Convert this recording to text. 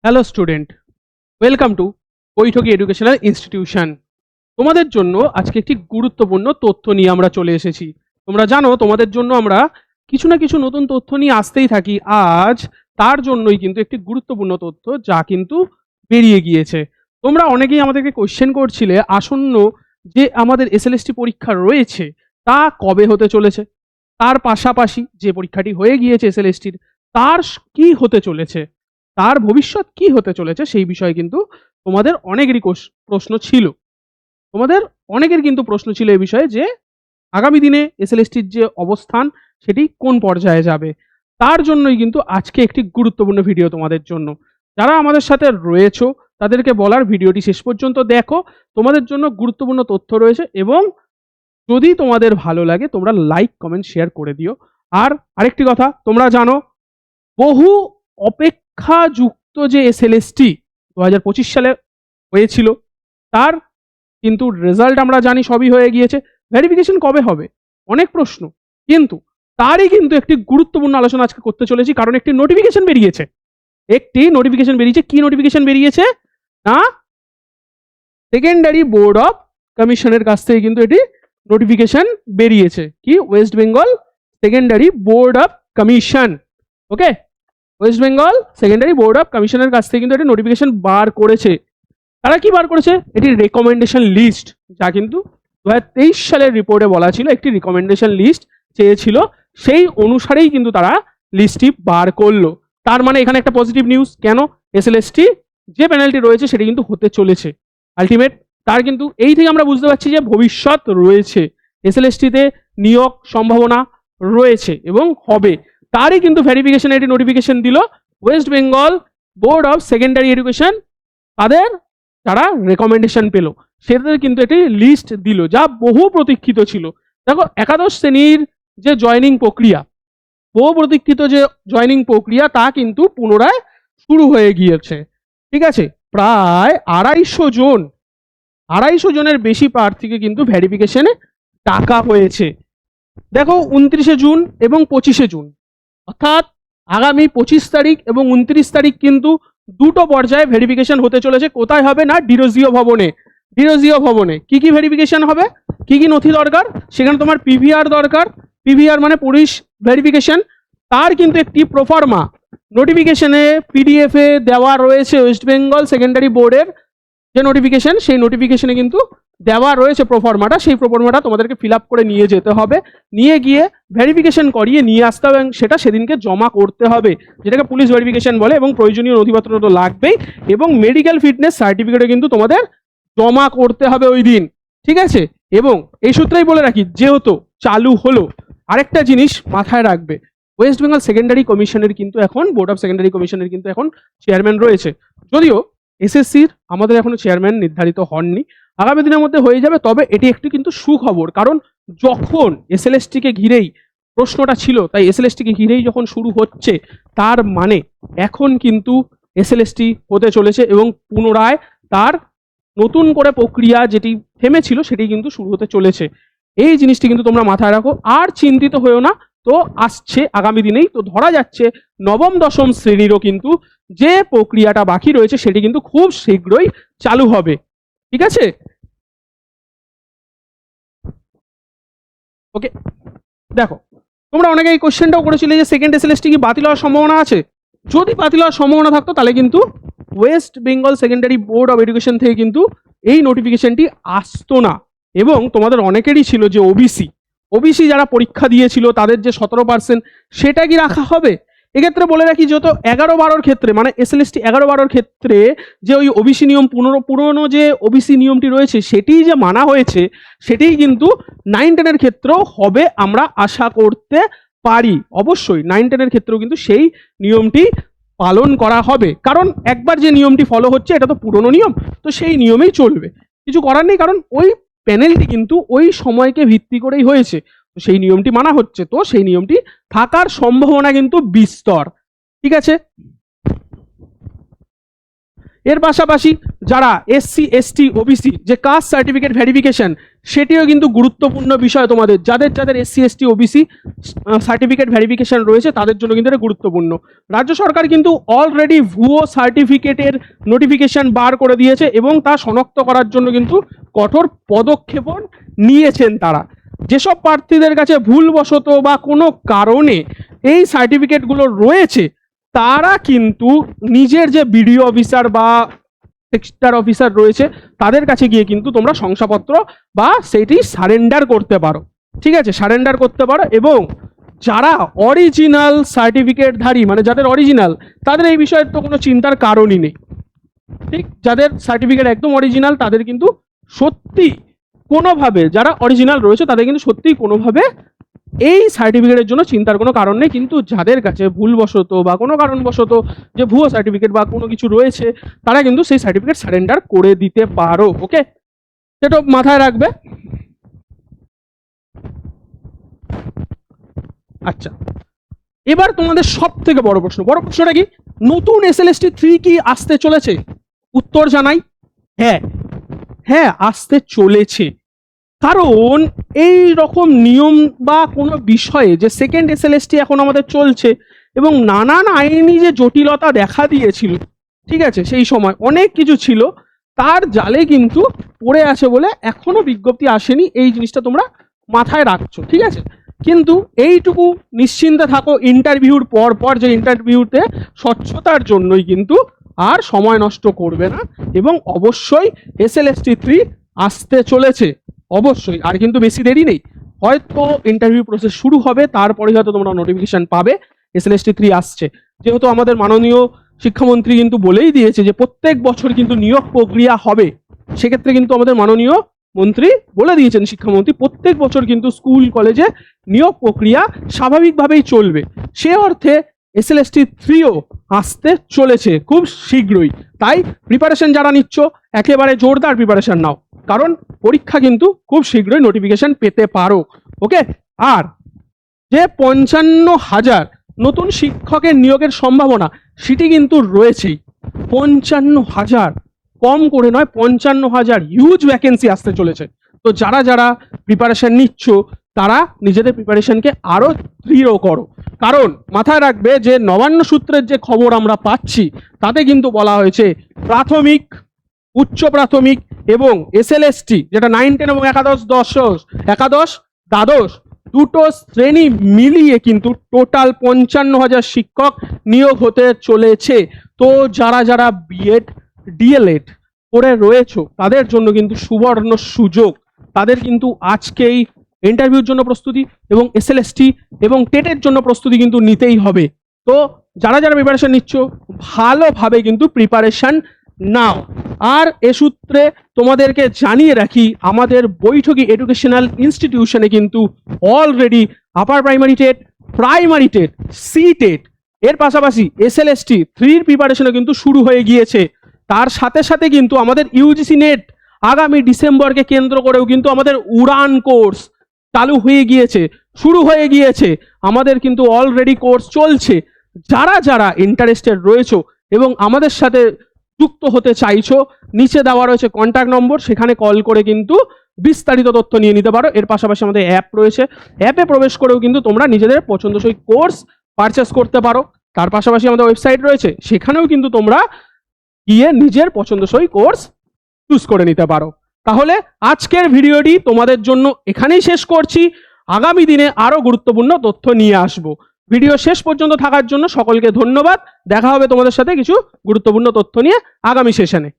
Hello student, welcome to বৈঠকি educational institution. তোমাদের জন্য আজকে একটি গুরুত্বপূর্ণ তথ্য নিয়ে আমরা চলে এসেছি। তোমরা জানো তোমাদের জন্য আমরা কিছু না কিছু নতুন তথ্য নিয়ে আসতেই থাকি। আজ তার জন্যই কিন্তু একটি গুরুত্বপূর্ণ তথ্য যা কিন্তু বেরিয়ে গিয়েছে। তোমরা অনেকেই আমাদেরকে কোশ্চেন করছিলে আসন্ন যে আমাদের এসএলএসটি পরীক্ষা রয়েছে তা কবে হতে চলেছে, তার পাশাপাশি যে পরীক্ষাটি হয়ে গিয়েছে এসএলএসটির তার কি হতে চলেছে, তার ভবিষ্যৎ কি হতে চলেছে সেই বিষয়ে কিন্তু তোমাদের অনেকেরই প্রশ্ন ছিল। তোমাদের অনেকের কিন্তু প্রশ্ন ছিল এই বিষয়ে যে আগামী দিনে এসএলএসটির যে অবস্থান সেটি কোন পর্যায়ে যাবে। তার জন্যই কিন্তু আজকে একটি গুরুত্বপূর্ণ ভিডিও তোমাদের জন্য। যারা আমাদের সাথে রয়েছো তাদেরকে বলার ভিডিওটি শেষ পর্যন্ত দেখো, তোমাদের জন্য গুরুত্বপূর্ণ তথ্য রয়েছে এবং যদি তোমাদের ভালো লাগে তোমরা লাইক কমেন্ট শেয়ার করে দিও। আর আরেকটি কথা, তোমরা জানো বহু অপেক্ষাযুক্ত যে এসএলএসটি 2025 সালে হয়েছিল তার কিন্তু রেজাল্ট আমরা জানি সবই হয়ে গিয়েছে। ভেরিফিকেশন কবে হবে অনেক প্রশ্ন, কিন্তু তারই কিন্তু একটি গুরুত্বপূর্ণ আলোচনা আজকে করতে চলেছি, কারণ একটি নোটিফিকেশন বেরিয়েছে। কি নোটিফিকেশন বেরিয়েছে না, সেকেন্ডারি বোর্ড অফ কমিশনের কাছ থেকে কিন্তু এটি নোটিফিকেশন বেরিয়েছে। কি? West Bengal secondary board of commission. Okay, West Bengal secondary board of কমিশনের কাছ থেকে কিন্তু এটি নোটিফিকেশন বার করেছে। তারা কি বার করেছে? এটি রেকমেন্ডেশন লিস্ট, যা কিন্তু 2023 সালের রিপোর্টে বলা ছিল একটি রেকমেন্ডেশন লিস্ট চেয়েছিল, সেই অনুসারেই কিন্তু তারা লিস্টটি বার করলো। তার মানে এখানে একটা পজিটিভ নিউজ। কেন? এসএলএসটি যে পেনাল্টি রয়েছে সেটি কিন্তু হতে চলেছে আলটিমেট। তার কিন্তু এই থেকে আমরা বুঝতে পারছি যে ভবিষ্যৎ রয়েছে, এসএলএসটিতে নিয়োগ সম্ভাবনা রয়েছে এবং হবে। তারই কিন্তু ভেরিফিকেশন এটি নোটিফিকেশন দিল West Bengal board of secondary education. তাদের যারা রেকমেন্ডেশন পেল সেদের কিন্তু একটি লিস্ট দিল যা বহু প্রতীক্ষিত ছিল। দেখো, একাদশ শ্রেণীর যে জয়নিং প্রক্রিয়া, বহু প্রতীক্ষিত যে জয়নিং প্রক্রিয়া তা কিন্তু পুনরায় শুরু হয়ে গিয়েছে। ঠিক আছে, প্রায় 250 জনের বেশি প্রার্থীকে কিন্তু ভেরিফিকেশনে ডাকা হয়েছে। দেখো, 29শে জুন এবং 25শে জুন, অর্থাৎ আগামী 25 তারিখ এবং 29 তারিখ কিন্তু দুটো পর্যায়ে ভেরিফিকেশন হতে চলেছে। কোথায় হবে না? ডিরোজিও ভবনে। ডিরোজিও ভবনে কি কি ভেরিফিকেশন হবে, কি কি নথি দরকার? সেখানে তোমার পিভিআর দরকার। পিভিআর মানে পুলিশ ভেরিফিকেশন। তার কিন্তু একটি প্রোফার্মা নোটিফিকেশনে পিডিএফ এ দেওয়া রয়েছে। ওয়েস্ট বেঙ্গল সেকেন্ডারি বোর্ডের যে নোটিফিকেশন, সেই নোটিফিকেশনে কিন্তু দেওয়া রয়েছে প্রোফার্মাটা। সেই প্রোফার্মাটা তোমাদেরকে ফিল আপ করে নিয়ে যেতে হবে, নিয়ে গিয়ে ভেরিফিকেশন করিয়ে নিয়ে আসতে হবে এবং সেটা সেদিনকে জমা করতে হবে, যেটাকে পুলিশ ভেরিফিকেশন বলে। এবং প্রয়োজনীয় নথিপত্র তো লাগবেই, এবং মেডিকেল ফিটনেস সার্টিফিকেটও কিন্তু তোমাদের জমা করতে হবে ওই দিন। ঠিক আছে, এবং এই সূত্রেই বলে রাখি যেহেতু চালু হলো, আরেকটা জিনিস মাথায় রাখবে, ওয়েস্ট বেঙ্গল সেকেন্ডারি কমিশনের কিন্তু এখন বোর্ড অফ সেকেন্ডারি কমিশনের কিন্তু এখন চেয়ারম্যান রয়েছে। যদিও এসএসসির আমাদের এখনো চেয়ারম্যান নির্ধারিত হননি, আগামী দিনের মধ্যে হয়ে যাবে। তবে এটি একটি কিন্তু সুখবর, কারণ যখন এসএলএসটিকে ঘিরেই প্রশ্নটা ছিল, তাই এসএলএসটিকে ঘিরেই যখন শুরু হচ্ছে, তার মানে এখন কিন্তু এসএলএসটি হতে চলেছে এবং পুনরায় তার নতুন করে প্রক্রিয়া যেটি থেমেছিল সেটি কিন্তু শুরু হতে চলেছে। এই জিনিসটি কিন্তু তোমরা মাথায় রাখো, আর চিন্তিত হয়েও না। তো আসছে আগামী দিনেই, তো ধরা যাচ্ছে নবম দশম শ্রেণীরও কিন্তু যে প্রক্রিয়াটা বাকি রয়েছে সেটি কিন্তু খুব শীঘ্রই চালু হবে। ঠিক আছে, ওকে। দেখো, তোমরা অনেকে এই কোশ্চেনটাও করেছিলে যে সেকেন্ড এসএলএসটি কি বাতিল হওয়ার সম্ভাবনা আছে। যদি বাতিল হওয়ার সম্ভাবনা থাকতো তাহলে কিন্তু West Bengal secondary board of education থেকে কিন্তু এই নোটিফিকেশনটি আসতো না। এবং তোমাদের অনেকেরই ছিল যে ওবিসি যারা পরীক্ষা দিয়েছিল তাদের যে 17% সেটা কি রাখা হবে। এক্ষেত্রে বলে রাখি, যত 11-12 ক্ষেত্রে, মানে এসএলএসটি 11-12 ক্ষেত্রে যে ওই ওবিসি নিয়ম পুরনো যে ওবিসি নিয়মটি রয়েছে সেটি যে মানা হয়েছে, সেটিই কিন্তু 9-10 ক্ষেত্রেও হবে আমরা আশা করতে পারি। অবশ্যই 9-10 ক্ষেত্রেও কিন্তু সেই নিয়মটি পালন করা হবে, কারণ একবার যে নিয়মটি ফলো হচ্ছে এটা তো পুরনো নিয়ম, তো সেই নিয়মেই চলবে। কিছু করার নেই, কারণ ওই প্যানেলটি কিন্তু ওই সময়কে ভিত্তি করেই হয়েছে, তো সেই নিয়মটি মানা হচ্ছে, তো সেই নিয়মটি থাকার সম্ভাবনা কিন্তু বিস্তর। ঠিক আছে, এর পাশাপাশি যারা এসসি এসটি ওবিসি যে কাস্ট সার্টিফিকেট ভেরিফিকেশন, সেটিও কিন্তু গুরুত্বপূর্ণ বিষয় তোমাদের। যাদের যাদের SC ST OBC certificate verification রয়েছে তাদের জন্য কিন্তু এটা গুরুত্বপূর্ণ। রাজ্য সরকার কিন্তু অলরেডি ভুয়ো সার্টিফিকেটের নোটিফিকেশন বার করে দিয়েছে এবং তা শনাক্ত করার জন্য কিন্তু কঠোর পদক্ষেপও নিয়েছেন তারা। যেসব প্রার্থীদের কাছে ভুলবশত বা কোনো কারণে এই সার্টিফিকেটগুলো রয়েছে, তারা কিন্তু নিজের যে বিডিও অফিসার বা সেক্টর অফিসার রয়েছে তাদের কাছে গিয়ে কিন্তু তোমরা শংসাপত্র বা সেটি সারেন্ডার করতে পারো। ঠিক আছে, সারেন্ডার করতে পারো। এবং যারা অরিজিনাল সার্টিফিকেটধারী, মানে যাদের অরিজিনাল, তাদের এই বিষয়ে তো কোনো চিন্তার কারণই নেই। ঠিক, যাদের সার্টিফিকেট একদম অরিজিনাল তাদের কিন্তু সত্যি কোনোভাবে, যারা অরিজিনাল রয়েছে তাদের কিন্তু সত্যি কোনোভাবে এই সার্টিফিকেটের জন্য চিন্তার কোনো কারণ নেই। কিন্তু যাদের কাছে ভুলবশত বা কোনো কারণবশত যে ভুয়ো সার্টিফিকেট বা কোনো কিছু রয়েছে, তারা কিন্তু সেই সার্টিফিকেট সারেন্ডার করে দিতে পারো। ওকে, সেটা মাথায় রাখবে। আচ্ছা, এবার তোমাদের সব থেকে বড় প্রশ্নটা কি, নতুন SLST 3 কি আসতে চলেছে? উত্তর জানাই, হ্যাঁ হ্যাঁ আসতে চলেছে। কারণ এই রকম নিয়ম বা কোনো বিষয়ে যে সেকেন্ড SLST এখন আমাদের চলছে এবং নানান আইনি যে জটিলতা দেখা দিয়েছিল, ঠিক আছে, সেই সময় অনেক কিছু ছিল, তার জালে কিন্তু পড়ে আছে বলে এখনো বিজ্ঞপ্তি আসেনি। এই জিনিসটা তোমরা মাথায় রাখছো, ঠিক আছে। কিন্তু এইটুকু নিশ্চিন্তে থাকো, ইন্টারভিউর পর যে ইন্টারভিউতে স্বচ্ছতার জন্যই কিন্তু আর সময় নষ্ট করবে না এবং অবশ্যই SLST 3 আসতে চলেছে, অবশ্যই। আর কিন্তু বেশি দেরি নেই, হয়তো ইন্টারভিউ প্রসেস শুরু হবে, তারপরে হয়তো তোমরা নোটিফিকেশন পাবে SLST 3 আসছে। যেহেতু আমাদের মাননীয় শিক্ষামন্ত্রী কিন্তু বলেই দিয়েছে যে প্রত্যেক বছর কিন্তু নিয়োগ প্রক্রিয়া হবে, সেক্ষেত্রে কিন্তু আমাদের মাননীয় মন্ত্রী বলে দিয়েছেন, শিক্ষামন্ত্রী, প্রত্যেক বছর কিন্তু স্কুল কলেজে নিয়োগ প্রক্রিয়া স্বাভাবিকভাবেই চলবে। সে অর্থে SLST 3ও আসতে চলেছে খুব শীঘ্রই। তাই প্রিপারেশন যারা নিচ্ছ, একেবারে জোরদার প্রিপারেশন নাও, কারণ পরীক্ষা কিন্তু খুব শীঘ্রই নোটিফিকেশন পেতে পারো। ওকে, আর যে 55,000 নতুন শিক্ষকের নিয়োগের সম্ভাবনা, সেটি কিন্তু রয়েছেই। 55,000 কম করে নয়, 55,000 হিউজ ভ্যাকেন্সি আসতে চলেছে। তো যারা যারা প্রিপারেশন নিচ্ছ, তারা নিজেদের প্রিপারেশনকে আরো দৃঢ় করো। কারণ মাথায় রাখবে যে নবান্ন সূত্রের যে খবর আমরা পাচ্ছি, তাতে কিন্তু বলা হয়েছে প্রাথমিক, উচ্চ প্রাথমিক এবং SLST যেটা 9, 10 এবং একাদশ দ্বাদশ দুটো শ্রেণী মিলিয়ে কিন্তু টোটাল 55,000 শিক্ষক নিয়োগ হতে চলেছে। তো যারা যারা বিএড ডিএলএড করে রয়েছে তাদের জন্য কিন্তু সুবর্ণ সুযোগ। তাদের কিন্তু আজকেই ইন্টারভিউর জন্য প্রস্তুতি এবং SLST এবং টেটের জন্য প্রস্তুতি কিন্তু নিতেই হবে। তো যারা যারা প্রিপারেশন নিচ্ছ, ভালোভাবে কিন্তু প্রিপারেশন নাও। আর এ সূত্রে তোমাদেরকে জানিয়ে রাখি, আমাদের বৈঠকি এডুকেশনাল ইনস্টিটিউশনে কিন্তু already upper primary TET, primary TET, C TET, এর পাশাপাশি SLST 3 প্রিপারেশনও কিন্তু শুরু হয়ে গিয়েছে। তার সাথে সাথে কিন্তু আমাদের ইউজিসি নেট আগামী ডিসেম্বরকে কেন্দ্র করেও কিন্তু আমাদের উড়ান কোর্স চালু হয়ে গিয়েছে, শুরু হয়ে গিয়েছে। আমাদের কিন্তু অলরেডি কোর্স চলছে। যারা যারা ইন্টারেস্টেড রয়েছে এবং আমাদের সাথে যুক্ত হতে চাইছো, নিচে দেওয়া রয়েছে কন্ট্যাক্ট নম্বর, সেখানে কল করে কিন্তু বিস্তারিত তথ্য নিয়ে নিতে পারো। এর পাশাপাশি আমাদের অ্যাপ রয়েছে, অ্যাপে প্রবেশ করেও কিন্তু তোমরা নিজেদের পছন্দসই কোর্স পারচেস করতে পারো। তার পাশাপাশি আমাদের ওয়েবসাইট রয়েছে, সেখানেও কিন্তু তোমরা গিয়ে নিজের পছন্দসই কোর্স চুজ করে নিতে পারো। তাহলে আজকের ভিডিওটি তোমাদের জন্য এখানেই শেষ করছি। আগামী দিনে আরো গুরুত্বপূর্ণ তথ্য নিয়ে আসবো। ভিডিও শেষ পর্যন্ত থাকার জন্য সকলকে ধন্যবাদ। দেখা হবে তোমাদের সাথে কিছু গুরুত্বপূর্ণ তথ্য নিয়ে আগামী সেশনে।